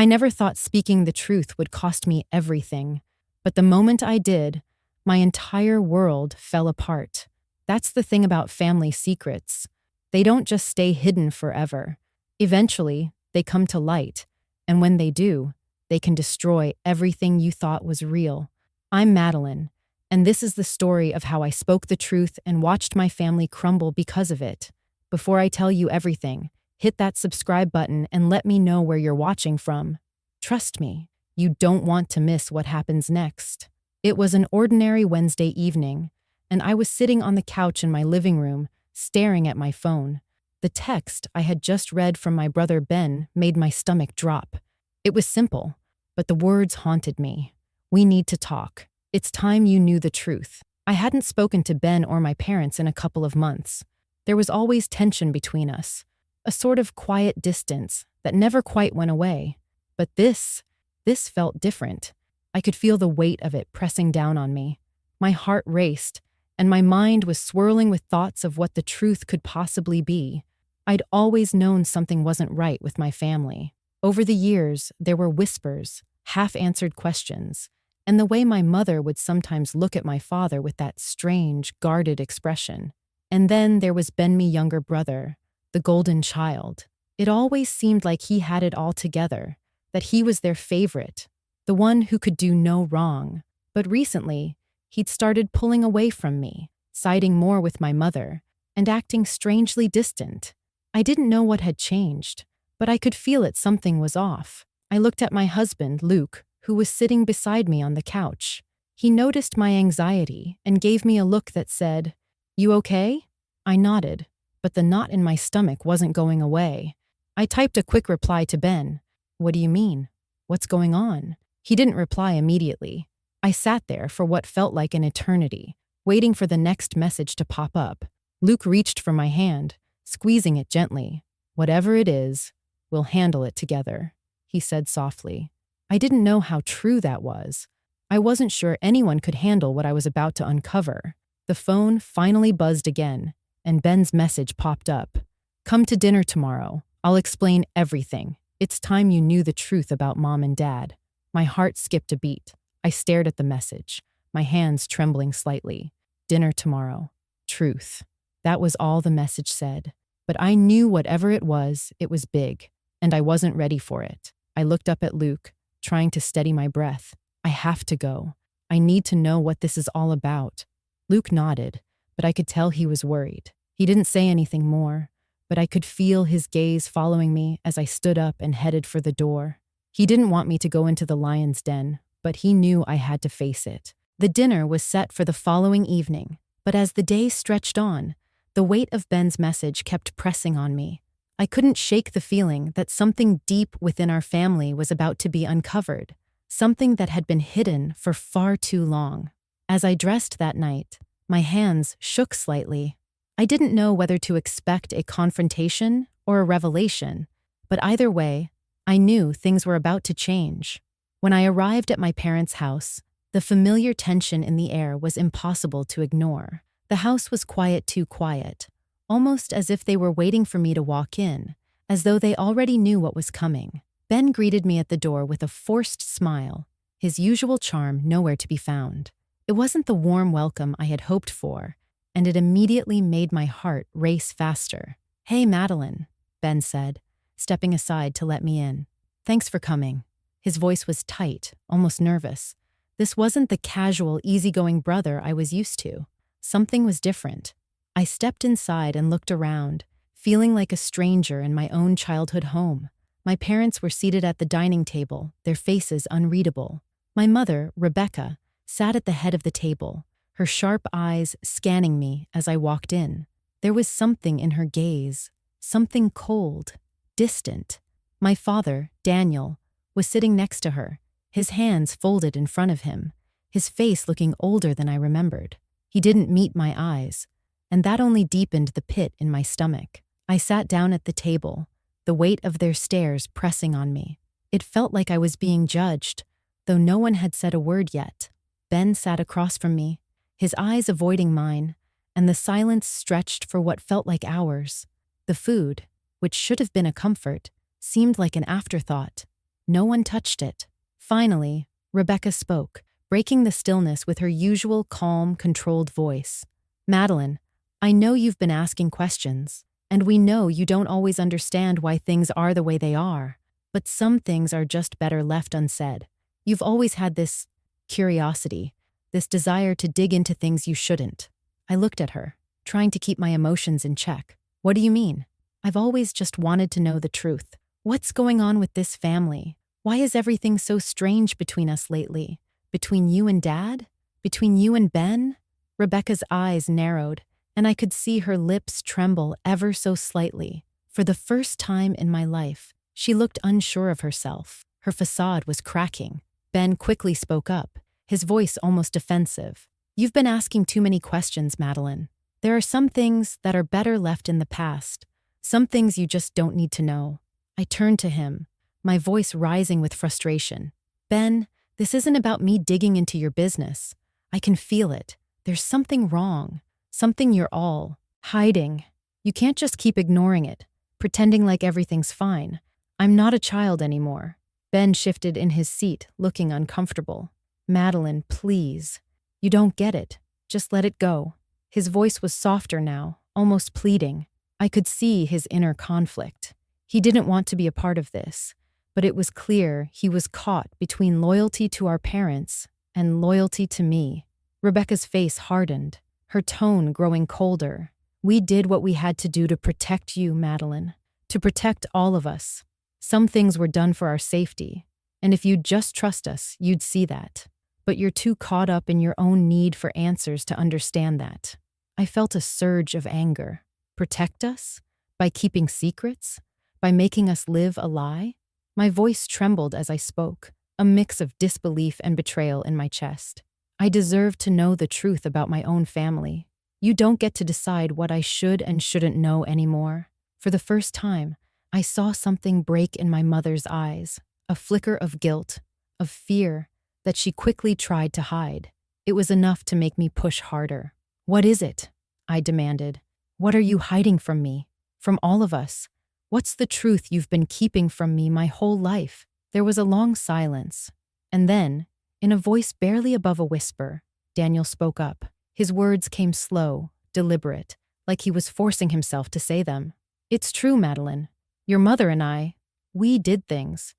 I never thought speaking the truth would cost me everything, but the moment I did, my entire world fell apart. That's the thing about family secrets. They don't just stay hidden forever. Eventually, they come to light, and when they do, they can destroy everything you thought was real. I'm Madeline, and this is the story of how I spoke the truth and watched my family crumble because of it. Before I tell you everything, hit that subscribe button and let me know where you're watching from. Trust me, you don't want to miss what happens next. It was an ordinary Wednesday evening, and I was sitting on the couch in my living room, staring at my phone. The text I had just read from my brother Ben made my stomach drop. It was simple, but the words haunted me. We need to talk. It's time you knew the truth. I hadn't spoken to Ben or my parents in a couple of months. There was always tension between us, a sort of quiet distance that never quite went away. But this felt different. I could feel the weight of it pressing down on me. My heart raced, and my mind was swirling with thoughts of what the truth could possibly be. I'd always known something wasn't right with my family. Over the years, there were whispers, half-answered questions, and the way my mother would sometimes look at my father with that strange, guarded expression. And then there was Ben, my younger brother, the golden child. It always seemed like he had it all together, that he was their favorite, the one who could do no wrong. But recently, he'd started pulling away from me, siding more with my mother, and acting strangely distant. I didn't know what had changed, but I could feel it. Something was off. I looked at my husband, Luke, who was sitting beside me on the couch. He noticed my anxiety and gave me a look that said, "You okay?" I nodded, but the knot in my stomach wasn't going away. I typed a quick reply to Ben. "What do you mean? What's going on?" He didn't reply immediately. I sat there for what felt like an eternity, waiting for the next message to pop up. Luke reached for my hand, squeezing it gently. "Whatever it is, we'll handle it together," he said softly. I didn't know how true that was. I wasn't sure anyone could handle what I was about to uncover. The phone finally buzzed again, and Ben's message popped up. "Come to dinner tomorrow. I'll explain everything. It's time you knew the truth about Mom and Dad." My heart skipped a beat. I stared at the message, my hands trembling slightly. Dinner tomorrow. Truth. That was all the message said. But I knew whatever it was big, and I wasn't ready for it. I looked up at Luke, trying to steady my breath. I have to go. I need to know what this is all about. Luke nodded, but I could tell he was worried. He didn't say anything more, but I could feel his gaze following me as I stood up and headed for the door. He didn't want me to go into the lion's den, but he knew I had to face it. The dinner was set for the following evening, but as the day stretched on, the weight of Ben's message kept pressing on me. I couldn't shake the feeling that something deep within our family was about to be uncovered, something that had been hidden for far too long. As I dressed that night, my hands shook slightly. I didn't know whether to expect a confrontation or a revelation, but either way, I knew things were about to change. When I arrived at my parents' house, the familiar tension in the air was impossible to ignore. The house was quiet, too quiet, almost as if they were waiting for me to walk in, as though they already knew what was coming. Ben greeted me at the door with a forced smile, his usual charm nowhere to be found. It wasn't the warm welcome I had hoped for, and it immediately made my heart race faster. "Hey, Madeline," Ben said, stepping aside to let me in. "Thanks for coming." His voice was tight, almost nervous. This wasn't the casual, easygoing brother I was used to. Something was different. I stepped inside and looked around, feeling like a stranger in my own childhood home. My parents were seated at the dining table, their faces unreadable. My mother, Rebecca, sat at the head of the table, her sharp eyes scanning me as I walked in. There was something in her gaze, something cold, distant. My father, Daniel, was sitting next to her, his hands folded in front of him, his face looking older than I remembered. He didn't meet my eyes, and that only deepened the pit in my stomach. I sat down at the table, the weight of their stares pressing on me. It felt like I was being judged, though no one had said a word yet. Ben sat across from me, his eyes avoiding mine, and the silence stretched for what felt like hours. The food, which should have been a comfort, seemed like an afterthought. No one touched it. Finally, Rebecca spoke, breaking the stillness with her usual calm, controlled voice. Madeline, I know you've been asking questions, and we know you don't always understand why things are the way they are, but some things are just better left unsaid. You've always had this curiosity, this desire to dig into things you shouldn't. I looked at her, trying to keep my emotions in check. What do you mean? I've always just wanted to know the truth. What's going on with this family? Why is everything so strange between us lately? Between you and Dad? Between you and Ben? Rebecca's eyes narrowed, and I could see her lips tremble ever so slightly. For the first time in my life, she looked unsure of herself. Her facade was cracking. Ben quickly spoke up, his voice almost defensive. You've been asking too many questions, Madeline. There are some things that are better left in the past. Some things you just don't need to know. I turned to him, my voice rising with frustration. Ben, this isn't about me digging into your business. I can feel it. There's something wrong. Something you're all hiding. You can't just keep ignoring it, pretending like everything's fine. I'm not a child anymore. Ben shifted in his seat, looking uncomfortable. Madeline, please. You don't get it. Just let it go. His voice was softer now, almost pleading. I could see his inner conflict. He didn't want to be a part of this, but it was clear he was caught between loyalty to our parents and loyalty to me. Rebecca's face hardened, her tone growing colder. We did what we had to do to protect you, Madeline, to protect all of us. Some things were done for our safety, and if you'd just trust us, you'd see that. But you're too caught up in your own need for answers to understand that. I felt a surge of anger. Protect us? By keeping secrets? By making us live a lie? My voice trembled as I spoke, a mix of disbelief and betrayal in my chest. I deserve to know the truth about my own family. You don't get to decide what I should and shouldn't know anymore. For the first time, I saw something break in my mother's eyes, a flicker of guilt, of fear that she quickly tried to hide. It was enough to make me push harder. What is it? I demanded. What are you hiding from me? From all of us? What's the truth you've been keeping from me my whole life? There was a long silence. And then, in a voice barely above a whisper, Daniel spoke up. His words came slow, deliberate, like he was forcing himself to say them. It's true, Madeline. Your mother and I, we did things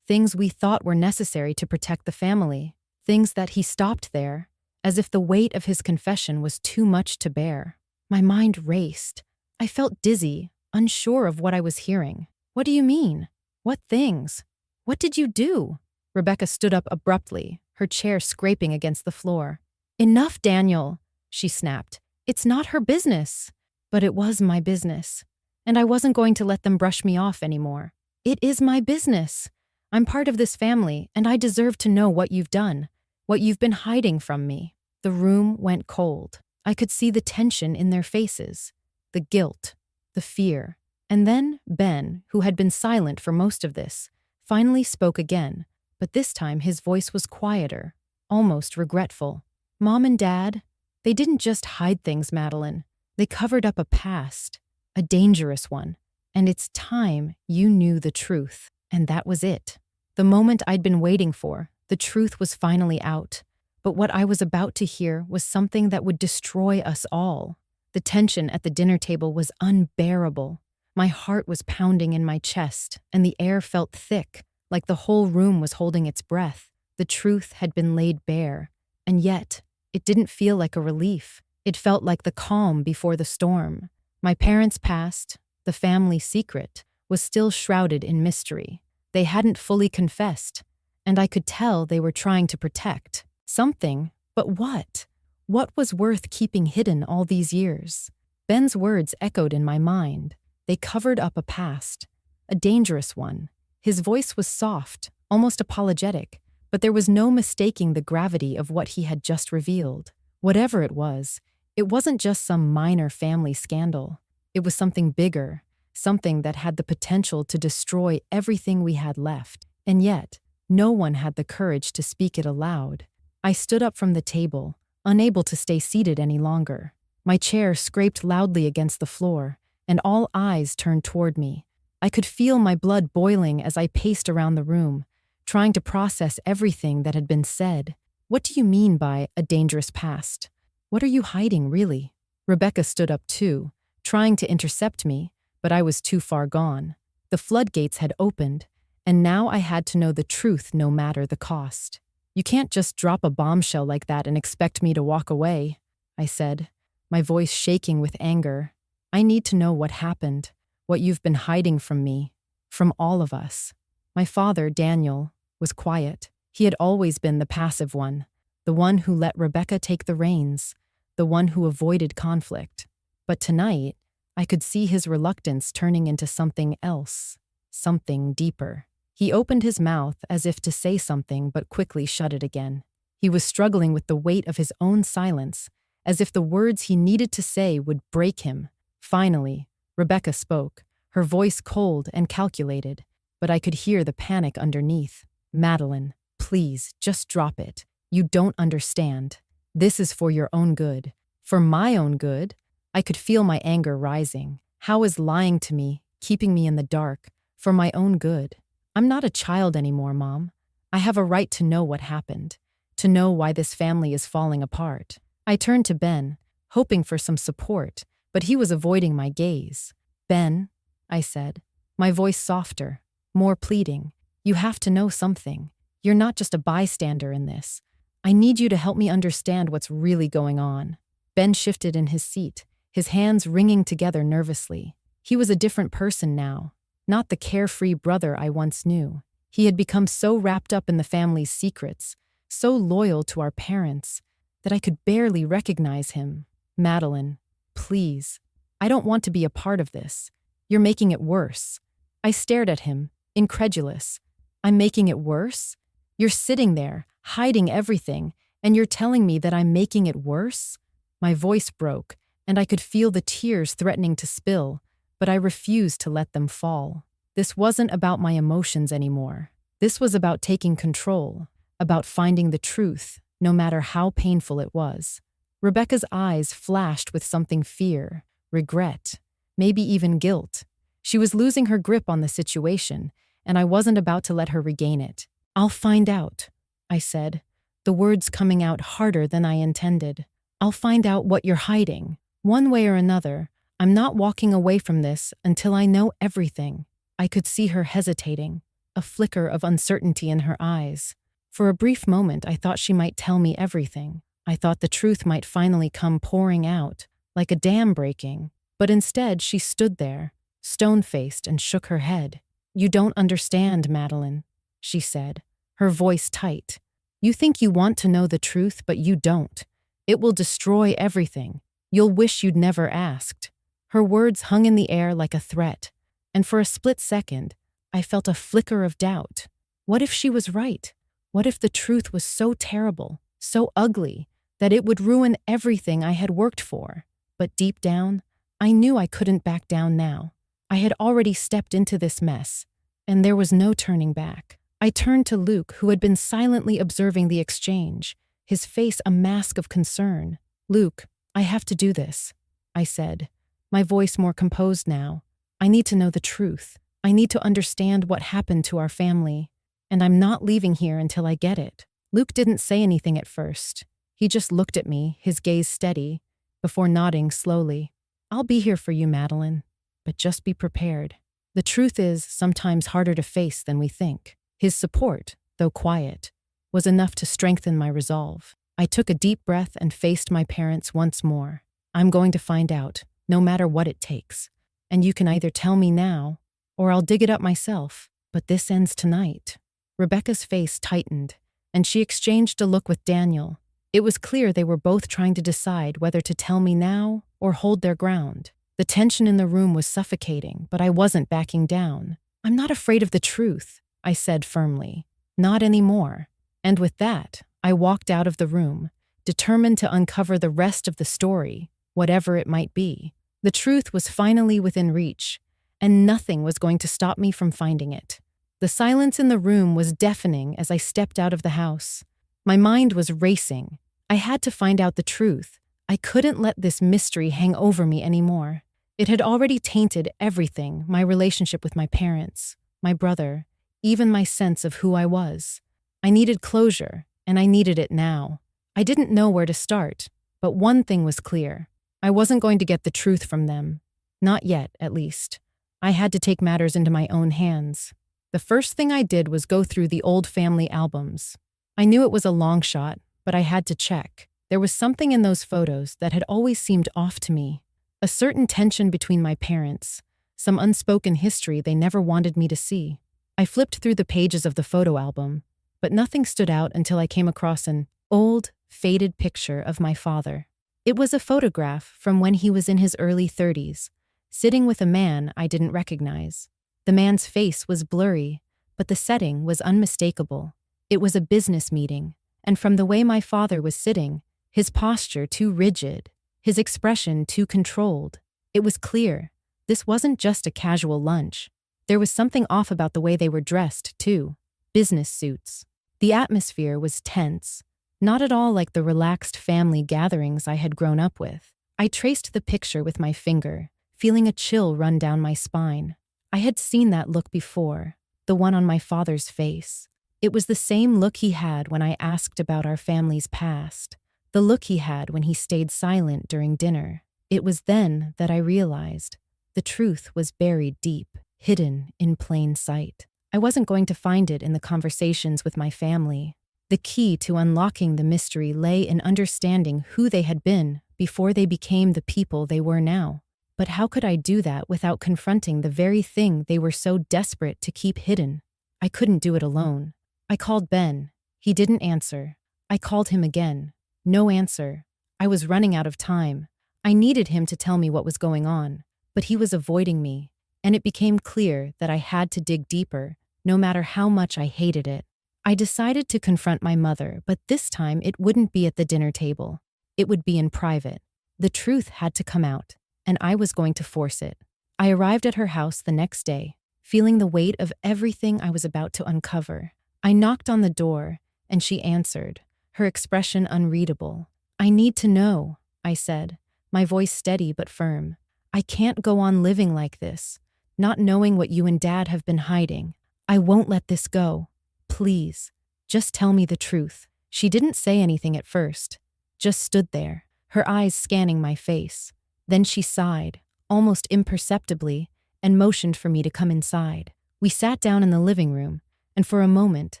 we thought were necessary to protect the family, things that he stopped there, as if the weight of his confession was too much to bear. My mind raced. I felt dizzy, unsure of what I was hearing. What do you mean? What things? What did you do? Rebecca stood up abruptly, her chair scraping against the floor. Enough, Daniel, she snapped. It's not her business. But it was my business, and I wasn't going to let them brush me off anymore. It is my business. I'm part of this family, and I deserve to know what you've done, what you've been hiding from me. The room went cold. I could see the tension in their faces, the guilt, the fear. And then Ben, who had been silent for most of this, finally spoke again, but this time his voice was quieter, almost regretful. Mom and Dad, they didn't just hide things, Madeline. They covered up a past, a dangerous one. And it's time you knew the truth. And that was it. The moment I'd been waiting for, the truth was finally out. But what I was about to hear was something that would destroy us all. The tension at the dinner table was unbearable. My heart was pounding in my chest, and the air felt thick, like the whole room was holding its breath. The truth had been laid bare, and yet, it didn't feel like a relief. It felt like the calm before the storm. My parents' past, the family secret, was still shrouded in mystery. They hadn't fully confessed, and I could tell they were trying to protect something, but what? What was worth keeping hidden all these years? Ben's words echoed in my mind. They covered up a past, a dangerous one. His voice was soft, almost apologetic, but there was no mistaking the gravity of what he had just revealed. Whatever it wasn't just some minor family scandal. It was something bigger, something that had the potential to destroy everything we had left. And yet, no one had the courage to speak it aloud. I stood up from the table, unable to stay seated any longer. My chair scraped loudly against the floor, and all eyes turned toward me. I could feel my blood boiling as I paced around the room, trying to process everything that had been said. What do you mean by a dangerous past? What are you hiding, really? Rebecca stood up too, trying to intercept me, but I was too far gone. The floodgates had opened, and now I had to know the truth no matter the cost. You can't just drop a bombshell like that and expect me to walk away, I said, my voice shaking with anger. I need to know what happened, what you've been hiding from me, from all of us. My father, Daniel, was quiet. He had always been the passive one, the one who let Rebecca take the reins, the one who avoided conflict. But tonight, I could see his reluctance turning into something else, something deeper. He opened his mouth as if to say something but quickly shut it again. He was struggling with the weight of his own silence, as if the words he needed to say would break him. Finally, Rebecca spoke, her voice cold and calculated, but I could hear the panic underneath. Madeline, please, just drop it. You don't understand. This is for your own good. For my own good? I could feel my anger rising. How is lying to me, keeping me in the dark, for my own good? I'm not a child anymore, Mom. I have a right to know what happened, to know why this family is falling apart. I turned to Ben, hoping for some support, but he was avoiding my gaze. Ben, I said, my voice softer, more pleading, you have to know something. You're not just a bystander in this. I need you to help me understand what's really going on. Ben shifted in his seat, his hands wringing together nervously. He was a different person now, not the carefree brother I once knew. He had become so wrapped up in the family's secrets, so loyal to our parents, that I could barely recognize him. Madeline, please. I don't want to be a part of this. You're making it worse. I stared at him, incredulous. I'm making it worse? You're sitting there, hiding everything, and you're telling me that I'm making it worse? My voice broke, and I could feel the tears threatening to spill, but I refused to let them fall. This wasn't about my emotions anymore. This was about taking control, about finding the truth, no matter how painful it was. Rebecca's eyes flashed with something fear, regret, maybe even guilt. She was losing her grip on the situation, and I wasn't about to let her regain it. I'll find out, I said, the words coming out harder than I intended. I'll find out what you're hiding. One way or another, I'm not walking away from this until I know everything. I could see her hesitating, a flicker of uncertainty in her eyes. For a brief moment, I thought she might tell me everything. I thought the truth might finally come pouring out, like a dam breaking. But instead, she stood there, stone-faced, and shook her head. You don't understand, Madeline, she said, her voice tight. You think you want to know the truth, but you don't. It will destroy everything. You'll wish you'd never asked. Her words hung in the air like a threat, and for a split second, I felt a flicker of doubt. What if she was right? What if the truth was so terrible, so ugly, that it would ruin everything I had worked for? But deep down, I knew I couldn't back down now. I had already stepped into this mess, and there was no turning back. I turned to Luke, who had been silently observing the exchange, his face a mask of concern. Luke, I have to do this, I said, my voice more composed now. I need to know the truth. I need to understand what happened to our family, and I'm not leaving here until I get it. Luke didn't say anything at first. He just looked at me, his gaze steady, before nodding slowly. I'll be here for you, Madeline, but just be prepared. The truth is sometimes harder to face than we think. His support, though quiet, was enough to strengthen my resolve. I took a deep breath and faced my parents once more. I'm going to find out, no matter what it takes. And you can either tell me now, or I'll dig it up myself. But this ends tonight. Rebecca's face tightened, and she exchanged a look with Daniel. It was clear they were both trying to decide whether to tell me now or hold their ground. The tension in the room was suffocating, but I wasn't backing down. I'm not afraid of the truth, I said firmly. Not anymore. And with that, I walked out of the room, determined to uncover the rest of the story, whatever it might be. The truth was finally within reach, and nothing was going to stop me from finding it. The silence in the room was deafening as I stepped out of the house. My mind was racing. I had to find out the truth. I couldn't let this mystery hang over me anymore. It had already tainted everything, my relationship with my parents, my brother, even my sense of who I was. I needed closure, and I needed it now. I didn't know where to start, but one thing was clear. I wasn't going to get the truth from them. Not yet, at least. I had to take matters into my own hands. The first thing I did was go through the old family albums. I knew it was a long shot, but I had to check. There was something in those photos that had always seemed off to me. A certain tension between my parents, some unspoken history they never wanted me to see. I flipped through the pages of the photo album, but nothing stood out until I came across an old, faded picture of my father. It was a photograph from when he was in his early 30s, sitting with a man I didn't recognize. The man's face was blurry, but the setting was unmistakable. It was a business meeting, and from the way my father was sitting, his posture too rigid, his expression too controlled, it was clear. This wasn't just a casual lunch. There was something off about the way they were dressed, too. Business suits. The atmosphere was tense, not at all like the relaxed family gatherings I had grown up with. I traced the picture with my finger, feeling a chill run down my spine. I had seen that look before, the one on my father's face. It was the same look he had when I asked about our family's past, the look he had when he stayed silent during dinner. It was then that I realized the truth was buried deep, hidden in plain sight. I wasn't going to find it in the conversations with my family. The key to unlocking the mystery lay in understanding who they had been before they became the people they were now. But how could I do that without confronting the very thing they were so desperate to keep hidden? I couldn't do it alone. I called Ben. He didn't answer. I called him again. No answer. I was running out of time. I needed him to tell me what was going on, but he was avoiding me, and it became clear that I had to dig deeper, no matter how much I hated it. I decided to confront my mother, but this time it wouldn't be at the dinner table. It would be in private. The truth had to come out, and I was going to force it. I arrived at her house the next day, feeling the weight of everything I was about to uncover. I knocked on the door, and she answered, her expression unreadable. "I need to know," I said, my voice steady but firm. "I can't go on living like this, not knowing what you and Dad have been hiding. I won't let this go. Please, just tell me the truth." She didn't say anything at first, just stood there, her eyes scanning my face. Then she sighed, almost imperceptibly, and motioned for me to come inside. We sat down in the living room, and for a moment,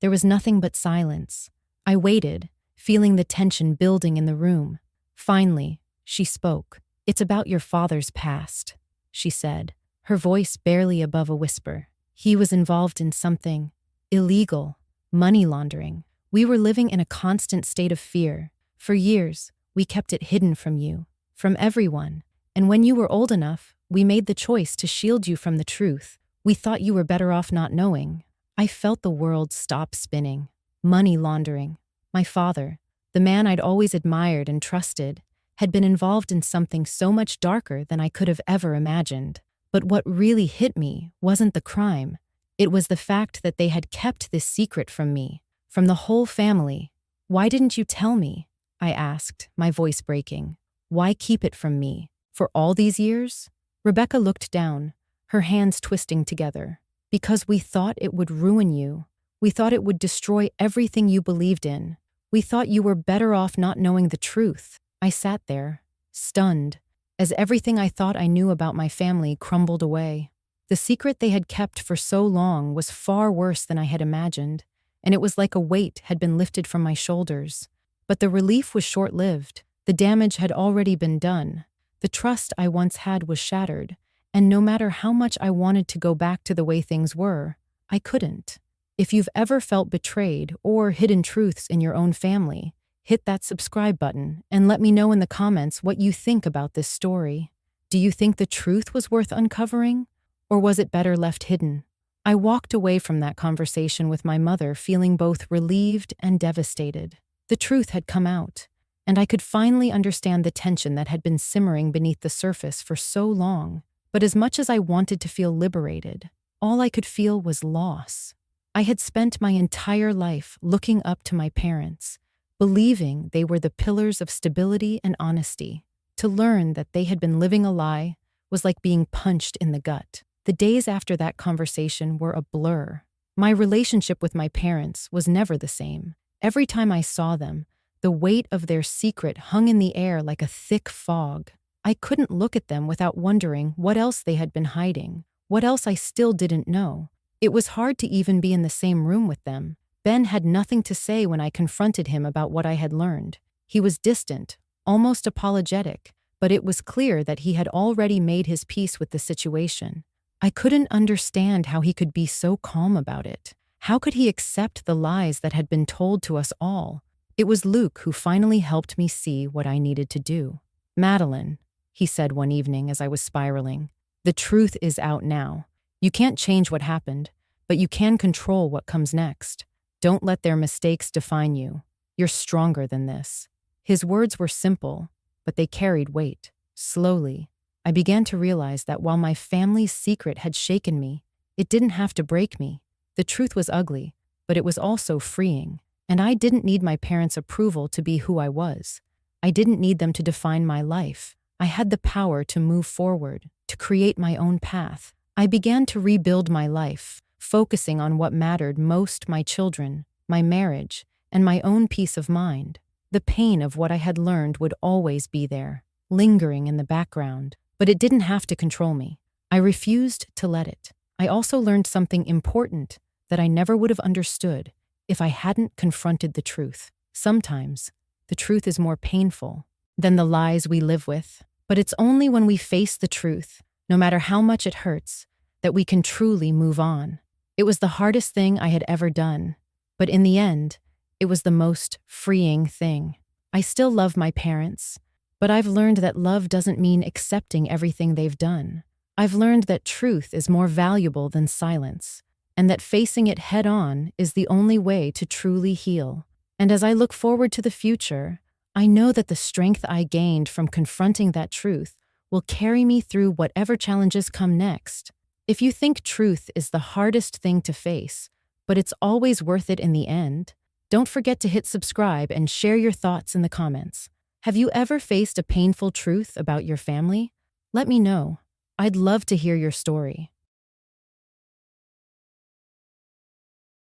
there was nothing but silence. I waited, feeling the tension building in the room. Finally, she spoke. "It's about your father's past," she said, her voice barely above a whisper. "He was involved in something illegal, money laundering. We were living in a constant state of fear. For years, we kept it hidden from you, from everyone. And when you were old enough, we made the choice to shield you from the truth. We thought you were better off not knowing." I felt the world stop spinning. Money laundering. My father, the man I'd always admired and trusted, had been involved in something so much darker than I could have ever imagined. But what really hit me wasn't the crime. It was the fact that they had kept this secret from me, from the whole family. "Why didn't you tell me?" I asked, my voice breaking. "Why keep it from me? For all these years?" Rebecca looked down, her hands twisting together. "Because we thought it would ruin you. We thought it would destroy everything you believed in. We thought you were better off not knowing the truth." I sat there, stunned, as everything I thought I knew about my family crumbled away. The secret they had kept for so long was far worse than I had imagined, and it was like a weight had been lifted from my shoulders. But the relief was short-lived. The damage had already been done. The trust I once had was shattered, and no matter how much I wanted to go back to the way things were, I couldn't. If you've ever felt betrayed or hidden truths in your own family, hit that subscribe button and let me know in the comments what you think about this story. Do you think the truth was worth uncovering, or was it better left hidden? I walked away from that conversation with my mother feeling both relieved and devastated. The truth had come out, and I could finally understand the tension that had been simmering beneath the surface for so long. But as much as I wanted to feel liberated, all I could feel was loss. I had spent my entire life looking up to my parents, believing they were the pillars of stability and honesty. To learn that they had been living a lie was like being punched in the gut. The days after that conversation were a blur. My relationship with my parents was never the same. Every time I saw them, the weight of their secret hung in the air like a thick fog. I couldn't look at them without wondering what else they had been hiding, what else I still didn't know. It was hard to even be in the same room with them. Ben had nothing to say when I confronted him about what I had learned. He was distant, almost apologetic, but it was clear that he had already made his peace with the situation. I couldn't understand how he could be so calm about it. How could he accept the lies that had been told to us all? It was Luke who finally helped me see what I needed to do. "Madeline," he said one evening as I was spiraling, "the truth is out now. You can't change what happened, but you can control what comes next. Don't let their mistakes define you. You're stronger than this." His words were simple, but they carried weight. Slowly, I began to realize that while my family's secret had shaken me, it didn't have to break me. The truth was ugly, but it was also freeing, and I didn't need my parents' approval to be who I was. I didn't need them to define my life. I had the power to move forward, to create my own path. I began to rebuild my life, focusing on what mattered most: my children, my marriage, and my own peace of mind. The pain of what I had learned would always be there, lingering in the background, but it didn't have to control me. I refused to let it. I also learned something important that I never would have understood if I hadn't confronted the truth. Sometimes, the truth is more painful than the lies we live with, but it's only when we face the truth, no matter how much it hurts, that we can truly move on. It was the hardest thing I had ever done, but in the end, it was the most freeing thing. I still love my parents, but I've learned that love doesn't mean accepting everything they've done. I've learned that truth is more valuable than silence, and that facing it head on is the only way to truly heal. And as I look forward to the future, I know that the strength I gained from confronting that truth will carry me through whatever challenges come next. If you think truth is the hardest thing to face, but it's always worth it in the end, don't forget to hit subscribe and share your thoughts in the comments. Have you ever faced a painful truth about your family? Let me know. I'd love to hear your story.